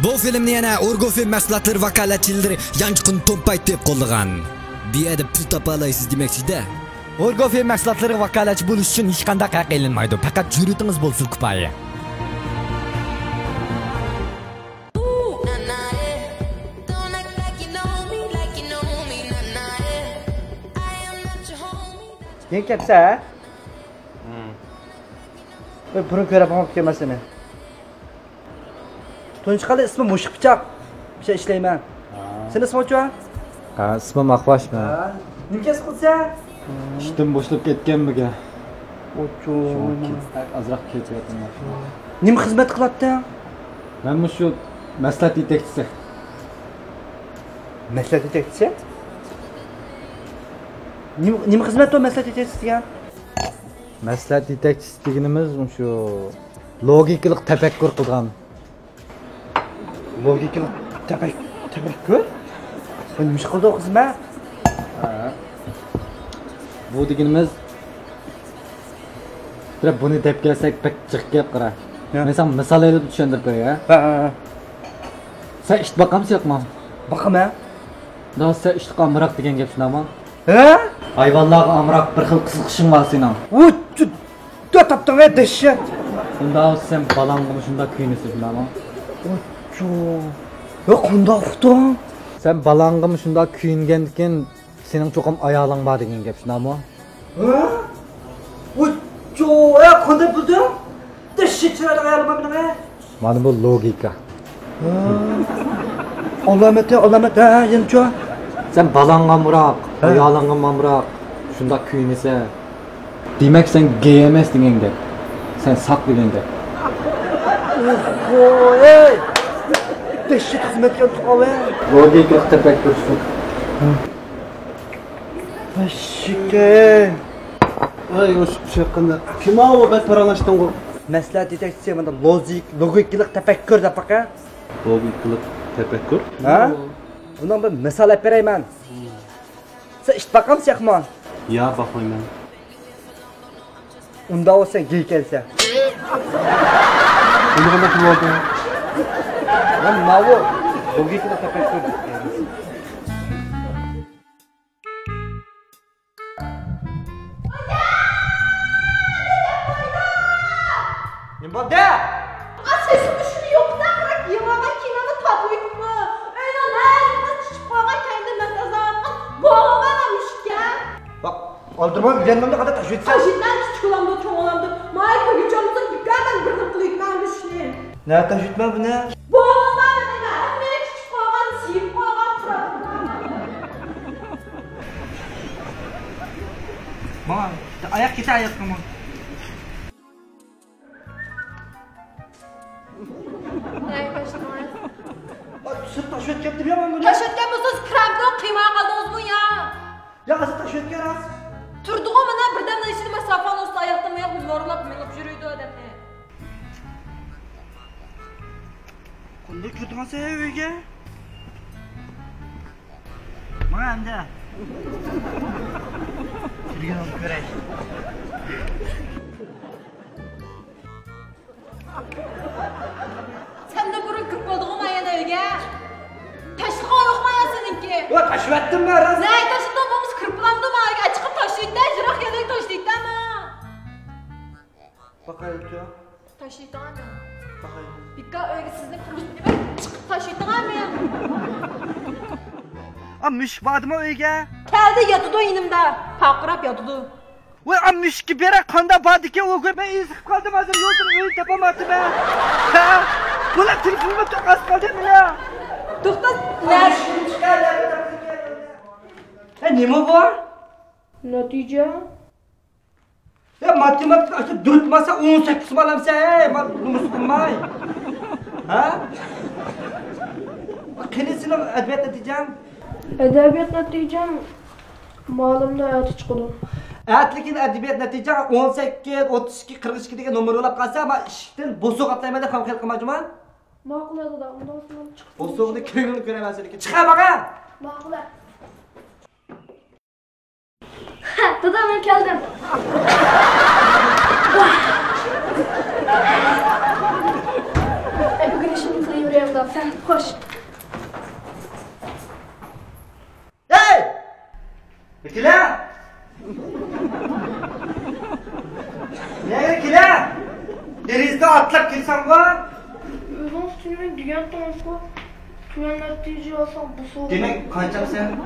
Bu filmni yana Urgo film mahsulotlari vakolatchilari yangiqin to'mpayt deb qo'llagan. Bu yerda pul topa olasiz demoqchi-da. Urgo film mahsulotlari vakolatchi bo'lish uchun hech qanday haq qilinmaydi. Faqat jur'atingiz bo'lsin kifoya. Ne kapsa? Buni ko'rib olib kelmasini. Tunchiqali ismi Mushuk pichoq. Bir şey ishlayman. Seni ismi o'chwa? Ha, ismim Aqvashman. Nima kasb qilsa? Ishdan bo'shlab ketganmiga. O'cho. Azroq ketyapman. Nima xizmat qilyapti? Men shu maslahat yetakchisi. Maslahat yetakchisi? Nima xizmat o maslahat yetakchisi degan? Maslahat yetakchisi deganimiz shu logikalik tafakkur qilgan. Logikalik tafakkur? Bu nima ish qildi o xizmat? Bu deganimiz buni deb kelsak pek jiq gap qara. Mesela misol elib tushundirib qo'yay. Ha. Sen ish baqamsiz yo'qmi? Baqaman. Da sen ishqa amroq degan gap shunami? Ha? Hayvonlarga amroq bir xil qiziqishing bor sening. O'ch, topding dehshat. Unda sen balangga shunda kuyinasiz shundami? O'cho. Yo, qandoq uqding? Sen balangga shunda kuyingandan sening cho'qim ayoling bor degan gap shundami? Ha? O'cho, qanday bilding? Dehshat chiroyli ayolim bor menga. Mana bu logika. Olamete, ha, yencho. Sen balangga amroq, ayolingga amroq shunda kuyinasa. Demak sen gay emas degan gap. Sen saq degan gap. Oy! Dehshat xizmatga tuqaver. Logika tafakkur shu. Ashike. Ay, o'sha chiqqanda kim o bas paranashdan go? Maslahat yetakchisi mana logikalik tafakkur deb baqa. Logikalik tafakkur? Ha? Bundan bir misol berayman. Sen ish baqamsiz yo'qmi? Ya, baqmayman. Unda olsa gay kelsa. Nima bo'ldi? Ben mavu logikalik tafakkur. Nima? Sesim şunu yok da bırak yılama kinamı tabuyum mu? Öyle nerede çıkıp bana kendi mesajlarına boğulamamış ya. Bak, aldırmam yanımda kadar taşı etsen. Taşıdan küçük olamdı, çok olamdı. Mayka gücümüzün dükkandan bir kıtlık kalmış ne? Ne taşı etmem bu ne? Boğulamadı ne? Beni küçük koygan, siyip koygan bırakın. Bana, ayak git ayak tamam. Sırt taşı etken diyor mu bunu? Taş etken bulsanız kremden kıymaya kaldınız mı ya? Ya asıl taşı etken az. Turduğum ana birdemden işini mesafan olsa ayaktan ayak biz varılap menop yürüydü adam ne? Kunda kötü sen evge? Bana hem de. Yürüyen olup göreyim. Sen de burun kırp olduğum ayağına evge. Taşlığa yok mu ya seninki? Ulan taşı ettin mi araz? Ne taşıdın babamız kırpılandı mı? Çıkıp taşıydı, jırak yedek taşıydı ama. Bakayım ya. Taşıydı ama. Bakayım. Bika öyle sizin kırmış gibi çıkıp taşıydı ama. Ammış vardı mı evge? Geldi yatıdı yanımda. Takırap yatıdı. Ulan ammış ki bir kanda vardı ki o gün ben izip kaldım hazır yoldan öyle yapamadım ben. Ha? Ulan telefonumu çok az kaldı mı ya? Tukta nerede? Ne mi var? Netice? Ya matematik açıp dürtmasa 18 mi alamsa bunu sıkılmay. Ha? Kendi sınav edebiyat neticem? Edebiyat neticem malımda hayatı çıkıdı. Atlikin edebiyat neticem 18, 32, 42 degan nomer olab qalsa ama ishdan bosuq atlaymayda ham qil qilmajuman. Ma'qul edi da undan so'ng chiqib. Bosuqni ko'ngilni ko'raman seniki. Chiqa baqa. Ma'qul. Dada men keldim. Bugün işimi qilaverayapman. sen koş. Hey! Kila! Nereye kila? Denizde atlak kilsan var. Özün üstüne düğen tanışma. Düğen netice alsam bu soğuk. Demek kaçak sen?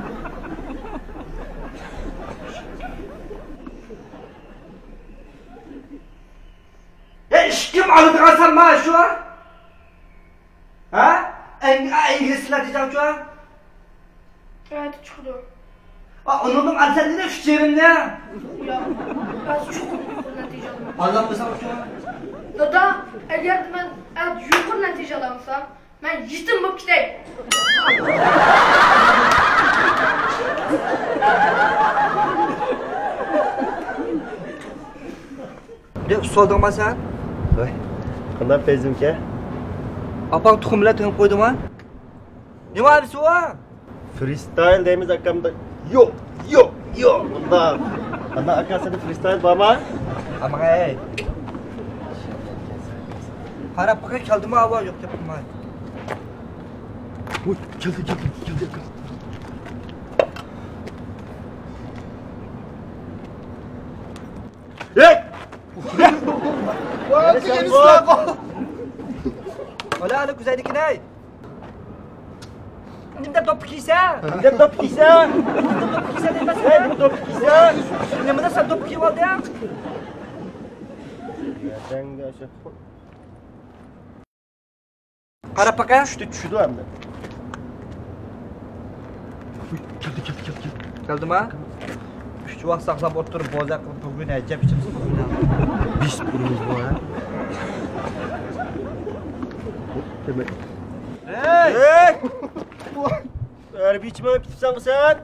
Kim alıdırarsan maaş şu an? Ha? İngilizler diyeceğim şu an. Evet çıktı. Onun alsan ne fikrim ne? Ya az çok netice alamam. Anlatmasam şu an. Dada eğer ben yukarı netice alamsam ben yetim bu gideyim. Ne soldurma sen? Voy. Qanday feyzimka? Apang tuxumlar tug'ib qo'ydimi? Nima desi u? Freestyle deymiz akamda. Yo'q, yo'q, yo'q. Bunda. Qanday akasida freestyle bormi? Amang ey. Qarab qo'yga keldimi avo yo'q deb qo'yma. Voy, keldi. Hey! Ola güzellikine ey. Nimda top kiysa? Nimda top kiysa? Nimda top kiysa demasın? Nimda top kiysa? Nimada sen top kiyib oldi ya? Janga shu. Qarab baqa. Tushdi hamda. Keldi. Keldimi? Shu vaqt saqlab o'tirib boza qilib bugun ajab ichimsiz. 5 burimiz bor ha. Demek. Hey! Harbiy chimay bitibsan sen?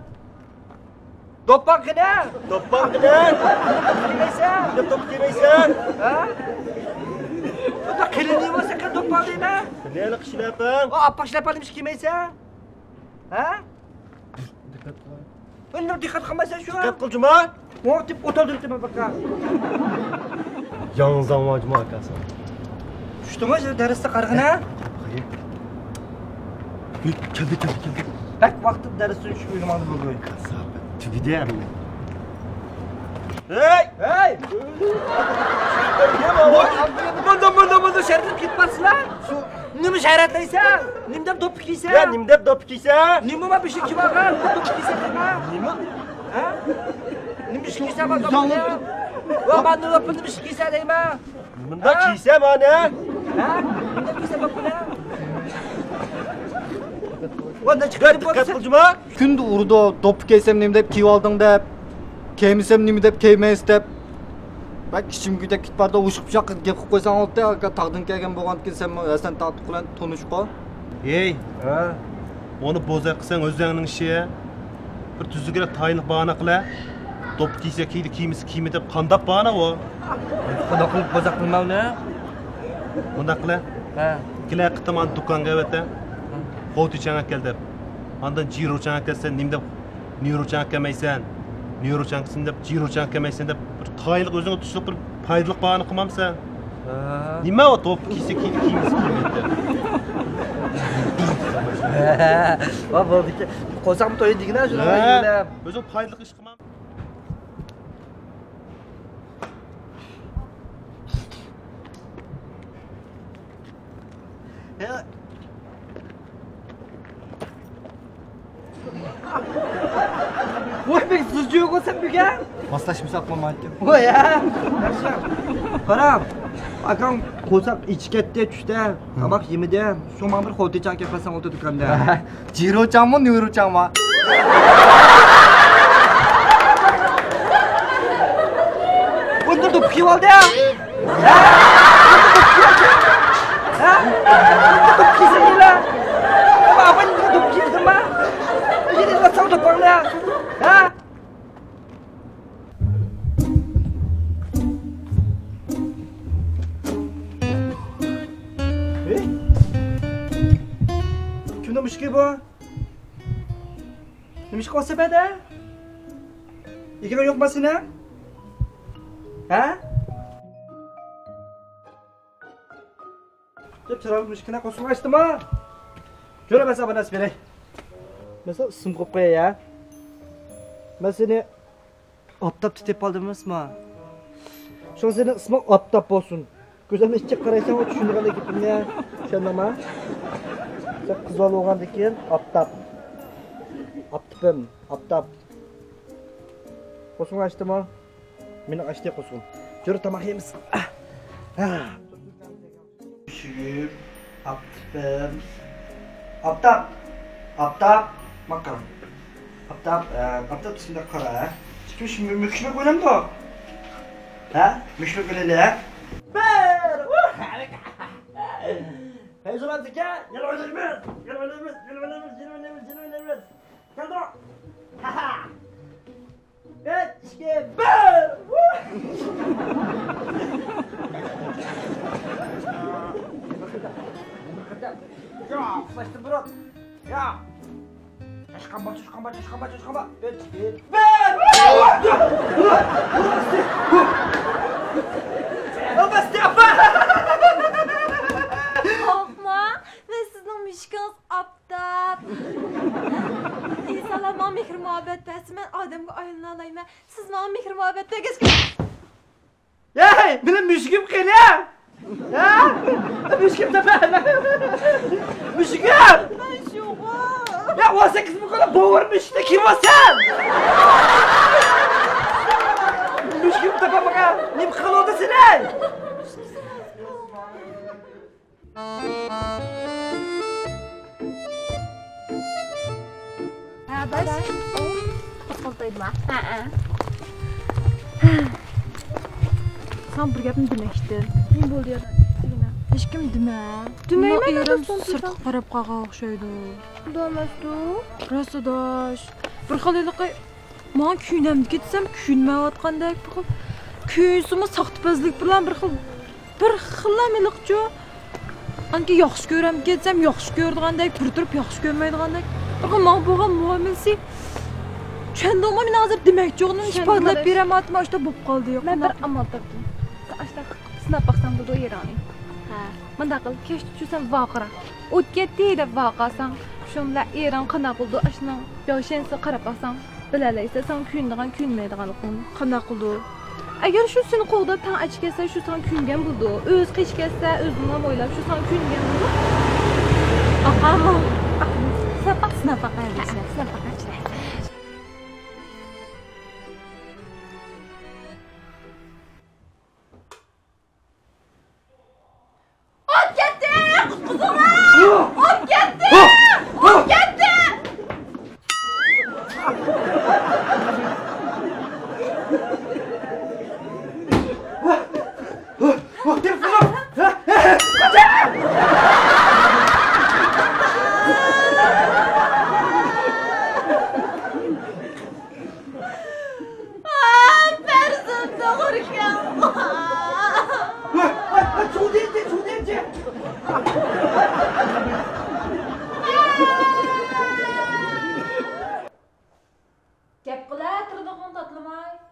Do'ppan qina. Do'ppan qina. Yemaysan. Deb top yemaysan. Ha? Bunda qilinib bo'lsa qil do'ppan deyma. Neli qishlapam? O apaq shlapani ish kiymaysan. Ha? Bunda diqqat qilmaysan shu. Diqqat qil juma. O deb o'tirdim dema baqa. Yolg'izdan vojma akasi. Tushdimi shu darsda qarg'ina? Keldi. Bak vaqtda darsda tushib uyumadim bugun. Tugidam. Hey! Bunda shayratib ketmasizlar. Nima shayratlaysan? Nimdam do'ppi kiysan? Ya nimdab dop kiysa? Nima bir ish kimagan? Do'ppi kiysan nima? Nima? Ha? Nima ish kiysan bak. Va men do'ppini ish kiysan deyma. Bunda kiysa mana. Ha? Nima kiysan bak buni? Vanda chiqib Diqqat qil juma. Kundi urdi, do'ppi kiysam nima deb kiyib olding deb, kiymesam nima deb kiymaysiz deb. Bak kichimgida kitbarda o'shib gap qilib qo'ysang oldi, aka taqdin kelgan bo'lgandan sen Hasan Taqdiq bilan tanishib qol. Ey, ha. Onu boza qilsang o'zingning ishi. Bir tuzugira tayinlik bahona qila. Top kiysa kiydi, kiymi deb qandab bahona o. xudo qilib boza qilmavni. Bunda qila. Ha. Kila qitaman do'konga avata. Xo'tichan akal deb. Ondan jirochan akalsan nimda nirochan akamaysan. Nirochan qilsin deb jirochan akamaysan deb bir tayinlik o'zing tushib bir foydali bahona qilmamsan. Nima o top kiysa kiydi, kiymasa kiymadi. Va bo'ldiki. Qo'sam to'ydigina shuni o'ylab. O'zim foydali ish qilmam. Voy bek sizga yo'qolsam buga. Moslashmasak bo'lmaydi. Voy ya. Yaxshi. Qarab. Akam qo'saq ichkatda tushda, taboq yemida, shu men bir xo'tichan kelsam o'ta do'konda. Jirochanmi, nurochanmi? Bunda do'p kiyib oldi ya. Ha? Do'p kiysanlar. Apa ini do'p kiydimi? Ini rasam do'panglar. Ha? Kimda mushkil bu? Nima ish qilsa bada? Ikki yo'qmasina? Ha? Deb chiroq mushkilni qo'shmashdimi? Şöyle mesela bana söyle. Mesela isim koyup koy ya. Ben seni Aptap tutep aldım mı? Şu senin ismin Aptap olsun. Gözümün içine karaysan o düşündüğünde gittim ya. Şanlama. Sen kız olğandan keyin Aptap. Aptapım, Aptap. Qo'shin açdimi? Meni açdi qo'shin. Jur tomoq yeymiz. Shugir, Aptapim. Aptap. Aptap. Makam. Aptap, Aptap shunda qara. Chiqish müşmek o'ynamdi. Ha? Müşmek o'ynaydi. Ber! Hey zaman tika, yel oynaymiz. Yel oynaymiz. Gel dur. Ha ha. 3, 2, 1! Ya, başta bırak. Ya. Çaşkamba. 3, 2, 1! Bastı yapma! Korkma. Ben sizin müşkünüz Aptap. İnsanlar bana mehr muhabbet versin. Ben adamı ayılına alayım. Siz bana mehr muhabbet versin. Hey! Benim müşküm kıyın ya! Ha? Müşküm tepe! Müşküm! Ben şokum. Ya 18 bu kadar boğurmuş da kim o sen? Müşküm tepe baka! Ne kılı oldu senin? Bas. Asfaltaydı mı? Sen bir gapni demiştin. Ne oluyor? Hiç kim deme. Demeyme de sırtqa qarab qağa o'xshaydi. Demasdi. Rasadosh. Bir xilliqi men kuyunamdi ketsam kuyunmayotgandek bir xil kuyunsimi saxtibozlik bilan bir xillamiliqchi. Anki yaxshi ko'ram ketsam yaxshi ko'rdigandek, bir turib yaxshi ko'rmaydigandek. Men bo'lgan muomalasi Çendoma men hozir demakchiog'ini isbotlab beramadim, ashta bo'lib qoldi. Men bir amal topdim. Ashta sinab baqsam bo'ldi yerani. Ha, menda qil, kech tushsam vaqira. O'tgetdi deb vaqasam, shunda eran qana qildi, ashna yoshensa qarab baqsam, bilalaysa sen kuyundigan, kuyunmaydiganligini qana qildi. Agar shu seni qo'g'dab tan ach kelsa, shu sen kuyungan bo'ldi. O'z qish kelsa, o'zini o'ylab shu sen kuyungan bo'ldi. Aqama. Sinab baqayapsan.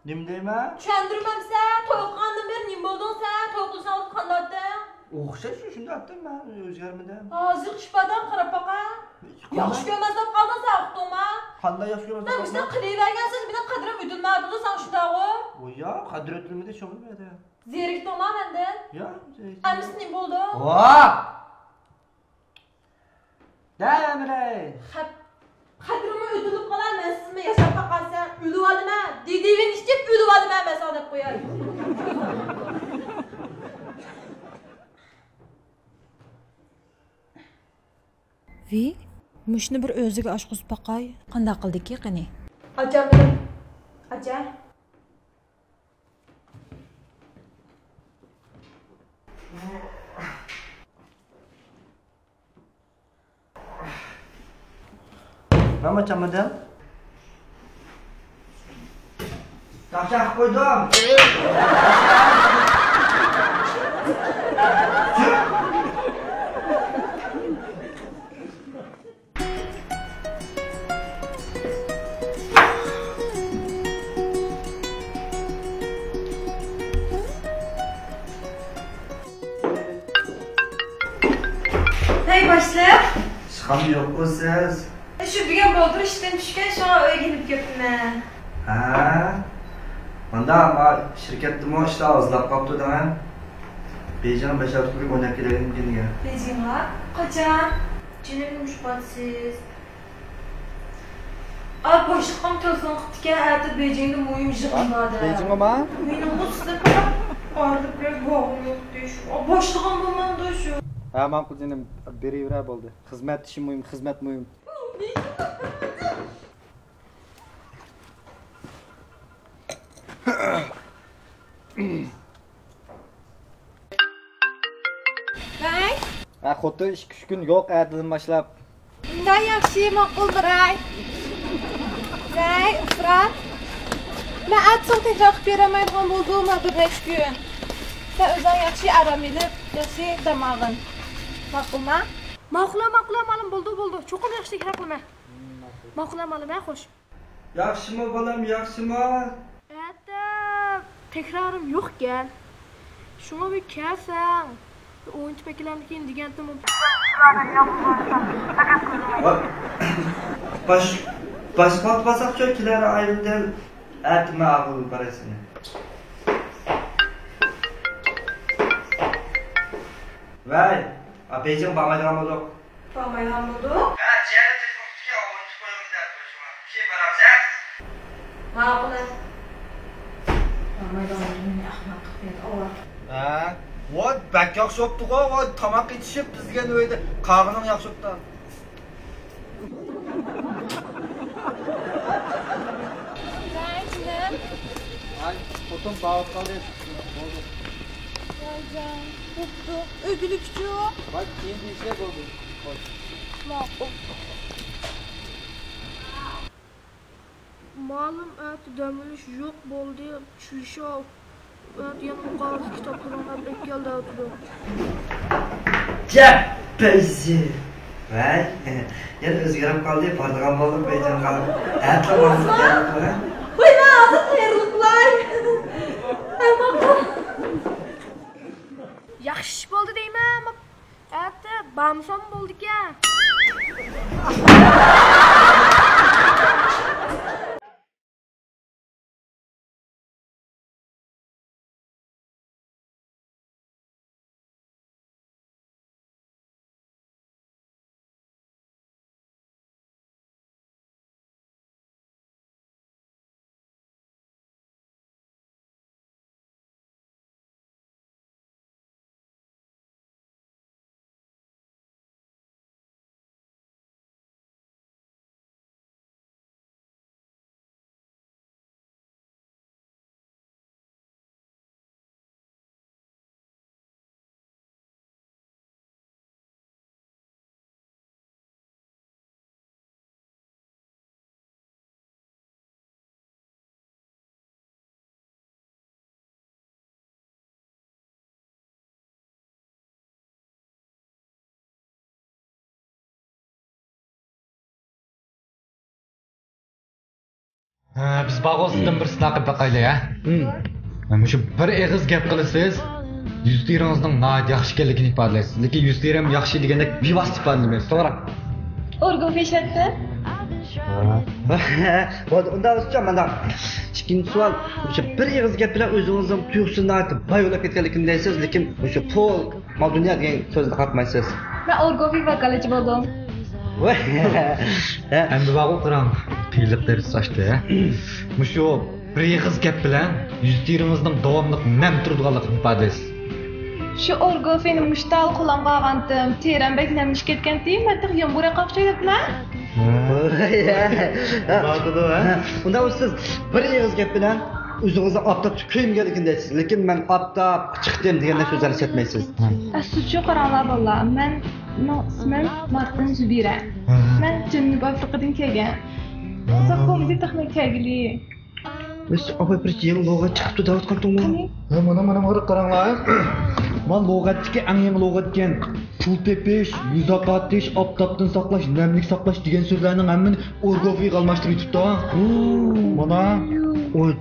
Nimdeyman? Tushundirmamsan, to'yqandan beri nim bo'lding sen? To'yqilsan qanday? O'xshash shunda aytdim men, o'zgarmadim. Hozir qishpadan qarab baqa. Yaxshi ko'rmasdan qolding sen uqdingmi? Qanday yaxshi ko'rmasdan? Nima ishdan qilavergansiz, meni qadrim o'tilmadi san shundaqo. Voya, qadr o'tilmadi, sho'g'ilmadi. Zerikdingmi mendan? Ya, Amis nim bo'ldi? Voh! Damray. Qadrimni o'tilib qolar, men sizmi yashab baqasan, o'lib olman. Dedivin ichib o'lib olman men sana deb qo'yar. Vi, mushni bir o'ziga oshquz baqay. Qanday qildiki qani? Ajabim. Ajab. Mama çamadan. Taşak koydum. Hey başla. Qam yo'q o'siz. Shu degan bo'ldir ishdan tushgan, shuna uyga kelib ketdim. Ha. Manda ama şirketdimi ishlar ozlab qolibdi-da. Bejang 5-6 kun o'ynab keladigan ekan. Bejingga qachon? Jinim mushbatsiz. Boshliqam telefon qildi-ki, aytdi Bejingda mo'yim yig'ilmadi. Bejingga ma? Mening ustida ordiq bir bo'g'im yo'q deyish. Boshliqam bo'lmadi shu. Ha, ma'qul jinim, beraverar bo'ldi. Xizmat ishi muhim, xizmat muhim. Vay, Ha, xuddi 2-3 kun yo'q, ertadan boshlab. bundan yaxshi ma'quldir ay. Vay, Ifrat. Men atsam tekrar qilib beramaydigan bo'ldim bir necha kun. Sen o'zing yaxshi aram ilib, yaxshi damag'in. Ma'qulmi? Ma'qul, ma'lum bo'ldi. Cho'qim yaxshi tekrar qilma. Ma'qul, xo'sh. Yaxshimi bolam, yaxshimi? Hatta tekrorim yo'q ekan. Shunga bir kelsang, o'yin tupaklarini keyin degandim. Başpat basak çökkileri ayrıdan etme ağıl parasını. Vay, Bejing bağmaydan oldu. Bo'lmaygan bo'ldi. Ha, jeni telefoniga o'yin tupaklarini qo'yishma. Kim barabza? Ma'qul. Bo'lmaygan bo'ldi, ahmoq qilib qo'ydi. Ha, voy, bak yaxshi bo'pti-ku, voy, tomoq ichishib bizga o'ydi. Qog'ining yaxshi bo'pti. Vay, jinim. Ay, xotin bağıb qaldı. Bo'ldi. Vaycan, bo'pti. O'g'likchu. Bak, endi ishlar bo'ldi. Xo'sh. Ma'qul. Ma'lum dam olish yo'q bo'ldi. Chushov. Yana qog'oz kitoblarni olib keldi o'tdi. Cephesi. Vay, yana o'zgarib qoldi, portug'al bo'lib Bejingga. Atla bo'ldi keldi. Qo'yma, hozir tayyorliklar. Yaxshi ish bo'ldi deyman. Hatta bamson bo'ldi-ku. Biz bag'ozdan bir sinaqa baqaylik, ha? Mana shu bir eg'iz gap qilasiz, 100 liringizning nayt yaxshi ekanligini ifodalaysiz. Lekin 100 liram yaxshi deganda bevosita ifodalaysiz, to'g'ri? O'rgov peshlatdi. Undan o'zcha mana ikkinchi savol, o'sha bir eg'iz gap bilan o'zingizning tuyuqsini aytib bayonlab ketganligini deysiz, lekin o'sha pol, moduniyat degan so'zni qatmaysiz. Men o'rgov vokalachi bo'ldim. Endi bag'u qiram. Qiyliqlar sochdi, ha? Mushu bir eg'iz gap bilan 100 liringizning davomli nam turadiganligini ifodalaysiz. Shu o'rgovni mushtal qo'llan qolgandim. Teranbek namlish ketgan-di, men yomg'ir qoqshayapman. Bo'ldi, ha? Undan siz bir eg'iz gap bilan o'zingizni optab ko'yimgaligini deysiz, lekin men optab chiqdim degan so'zlarni aytmaysiz. Sudchi qaranglar bolalar, men ismim Martin Zubira. Men Janubiy Afrikadan kelgan. Zakomda texnikagili. Biz opa bir yil lug'at chiqibdi Davud qanto'mi? Mana qaranglar. Men lug'atdagi eng yangi lug'at ekan. Pul tepish, yuzoq otish, optobdan saqlash, namlik saqlash degan so'zlarning hammani o'rgofiga almashtirib yutibdi. Mana Oy,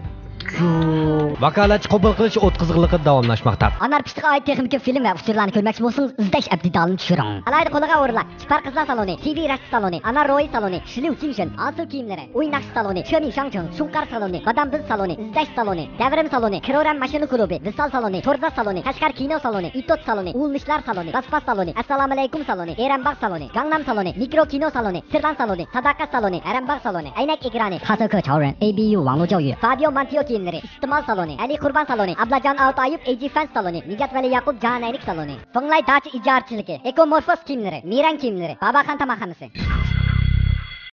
Vakolatchi qabul qilish o'tkazig'ligi davomlashmoqda. Anarpistga oid texnik film va usullarni ko'rmoqchi bo'lsangiz, izlash abdidalni tushiring. Alayda qo'liga o'rlar, Kipar qizlar saloni, TV rashk saloni, Ana Roy saloni, Shiliu Kinshin, Asil kiyimlari, Uy naqsh saloni, Shomi Shangchun, Shunqar saloni, Badam Biz saloni, izlash saloni, Davrim saloni, Kiroram mashina klubi, Visal saloni, Torda saloni, Qashqar kino saloni, Itot saloni, Ulnishlar saloni, Baspas saloni, Assalomu alaykum saloni, Erambag saloni, Gangnam saloni, Mikro kino saloni, Sirlan saloni, Sadaqat saloni, Arambag saloni, Aynak ekrani, Hasaka Chauren, ABU 网络教育 Fabio Mantio kiyimlari, Istimal saloni, Ali Qurban saloni, Ablajon Altayib AG Fans saloni, Nijat Vali Yaqub Janaylik saloni, Fonglay Dachi ijarchiligi, Ekomorfos kiyimlari, Miran kiyimlari, Babaxan tamaqxonasi.